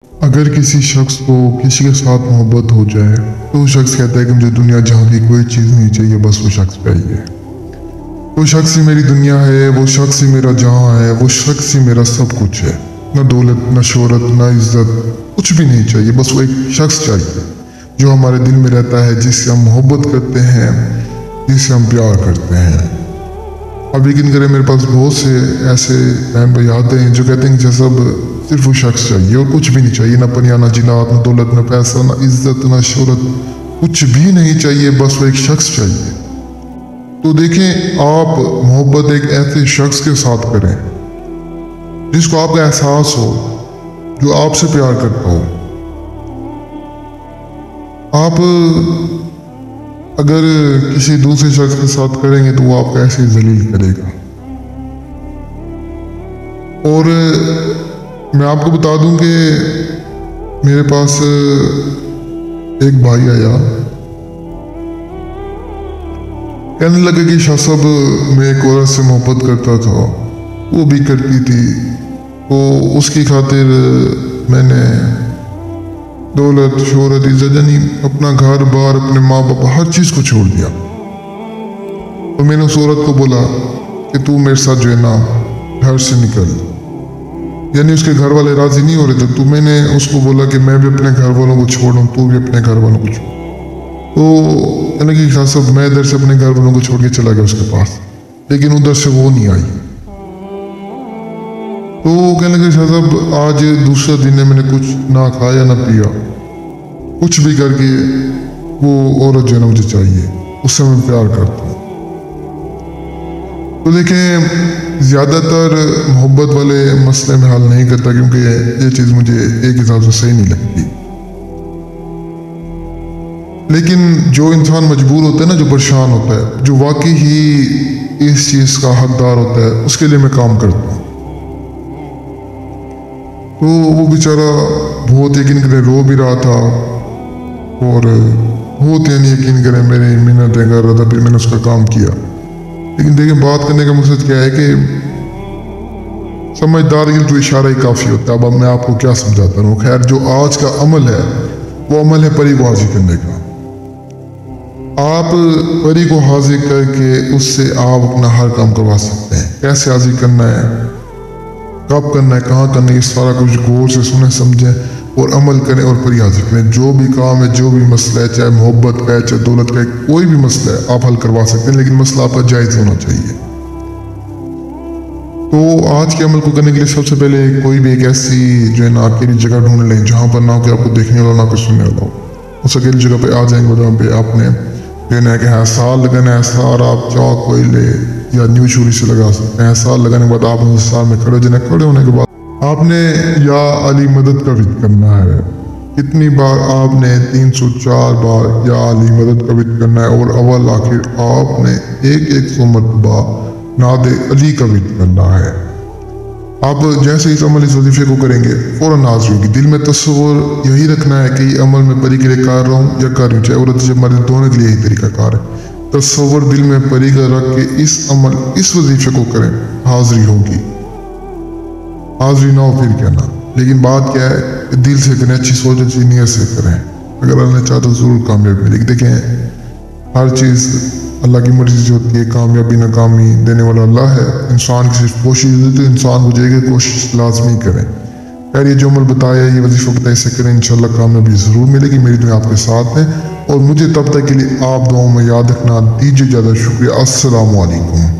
अगर किसी शख्स को किसी के साथ मोहब्बत हो जाए तो वो शख्स कहता है कि मुझे दुनिया जहाँ की कोई चीज़ नहीं चाहिए, बस वो शख्स चाहिए। वो शख्स ही मेरी दुनिया है, वो शख्स ही मेरा जहाँ है, वो शख्स ही मेरा सब कुछ है। न दौलत, न शोहरत, न इज्जत, कुछ भी नहीं चाहिए, बस वो एक शख्स चाहिए जो हमारे दिल में रहता है, जिससे हम मोहब्बत करते हैं, जिससे हम प्यार करते हैं। अब यकीन करें, मेरे पास बहुत से ऐसे बहन भाई आते हैं जो कहते हैं कि सब सिर्फ वो शख्स चाहिए और कुछ भी नहीं चाहिए, ना पनिया, ना जिनात, ना दौलत, ना पैसा, ना इज्जत, ना शोहरत, कुछ भी नहीं चाहिए, बस वो एक शख्स चाहिए। तो देखें, आप मोहब्बत एक ऐसे शख्स के साथ करें जिसको आपका एहसास हो, जो आपसे प्यार करता हो। आप अगर किसी दूसरे शख्स के साथ करेंगे तो वो आपको ऐसे ही जलील करेगा। और मैं आपको बता दूं कि मेरे पास एक भाई आया, कहने लगा कि शाह साहब, मैं एक औरत से मोहब्बत करता था, वो भी करती थी, तो उसकी खातिर मैंने दौलत, शोहरत, इज्जत, यानी अपना घर बार, अपने माँ बाप, हर चीज़ को छोड़ दिया। तो मैंने उस औरत को बोला कि तू मेरे साथ जो है ना घर से निकल, यानी उसके घर वाले राजी नहीं हो रहे थे। तो मैंने उसको बोला कि मैं भी अपने घर वालों को छोड़ूं, तू भी अपने घर वालों को छोड़। तो यानी कि खास सब मैं इधर से अपने घर वालों को छोड़ के चला गया उसके पास, लेकिन उधर से वो नहीं आई। तो कहने लगे, शाह साहब, आज दूसरा दिन है, मैंने कुछ ना खाया ना पिया, कुछ भी करके वो औरत जो है ना मुझे चाहिए, उससे मैं प्यार करता हूँ। तो देखें, ज़्यादातर मोहब्बत वाले मसले में हल नहीं करता, क्योंकि ये चीज़ मुझे एक हिसाब से सही नहीं लगती। लेकिन जो इंसान मजबूर होता है ना, जो परेशान होता है, जो वाकई ही इस चीज़ का हकदार होता है, उसके लिए मैं काम करता हूँ। तो वो बेचारा बहुत यकीन करें रो भी रहा था और बहुत यानी यकीन करें मेरी मिन्नतें कर रहा था। फिर मैंने उसका काम किया। लेकिन देखें, बात करने का मकसद क्या है कि समझदार तो इशारा ही काफ़ी होता है। अब मैं आपको क्या समझाता हूँ। खैर, जो आज का अमल है वो अमल है परी को हाजिर करने का। आप परी को हाजिर करके उससे आप अपना हर काम करवा सकते हैं। कैसे हाजिर करना है, कब करना है, कहाँ करना है, ये सारा कुछ गौर से सुने, समझें और अमल करें और परी हाजिर करें। जो भी काम है, जो भी मसला है, चाहे मोहब्बत का है, चाहे दौलत का है, कोई भी मसला है आप हल करवा सकते हैं, लेकिन मसला आपका जायज़ होना चाहिए। तो आज के अमल को करने के लिए सबसे पहले कोई भी एक ऐसी जो है ना अकेली जगह ढूंढ लें, जहाँ पर ना कोई आपको देखने वाला, ना कोई सुनने वाला हो। उस अकेली जगह पे आ जाएंगे, जहाँ पे आपने कहना है कि हाँ साल लगाना है, सार आप चाक कोयले या न्यू छुरी से लगा सकते हैं। साल लगाने के बाद आप उस साल में खड़े जाना, खड़े होने के बाद आपने या अली मदद का विद करना है। कितनी बार आपने 304 बार या अली मदद का विद करना है, और अव्वल आखिर आपने 100 मरतबा नादे अली का विद करना है। आप जैसे इस अमल, इस वजीफे को करेंगे, फौरन हाजिर होगी। दिल में तस्वुर यही रखना है कि ये अमल मैं परी के लिए कर रहा हूँ या कर रही हूँ, चाहे औरत से मर्द दोनों के लिए यही तरीका कार है। तस्वुर दिल में परी का रख के इस अमल, इस वजीफे को करें, हाजिरी होगी। हाजिरी ना हो फिर कहना। लेकिन बात क्या है, दिल से करें, अच्छी सोच, अच्छी नीयत से करें। अगर अल्लाह चाहे तो जरूर कामयाबी मिलेगी। देखें, हर चीज़ अल्लाह की मर्जी से होती है। कामयाबी नाकामी देने वाला अल्लाह है। इंसान की सिर्फ कोशिश होती है, तो इंसान हो जाएगा। कोशिश लाजमी करें। यार, ये जो अमल बताया, ये वजीफा बताया, इसे करें, इंशाल्लाह कामयाबी ज़रूर मिलेगी। मेरी दुआ आपके साथ है और मुझे तब तक के लिए आप दुआओं में याद रखना। दीजिए ज़्यादा शुक्रिया। अस्सलामु अलैकुम।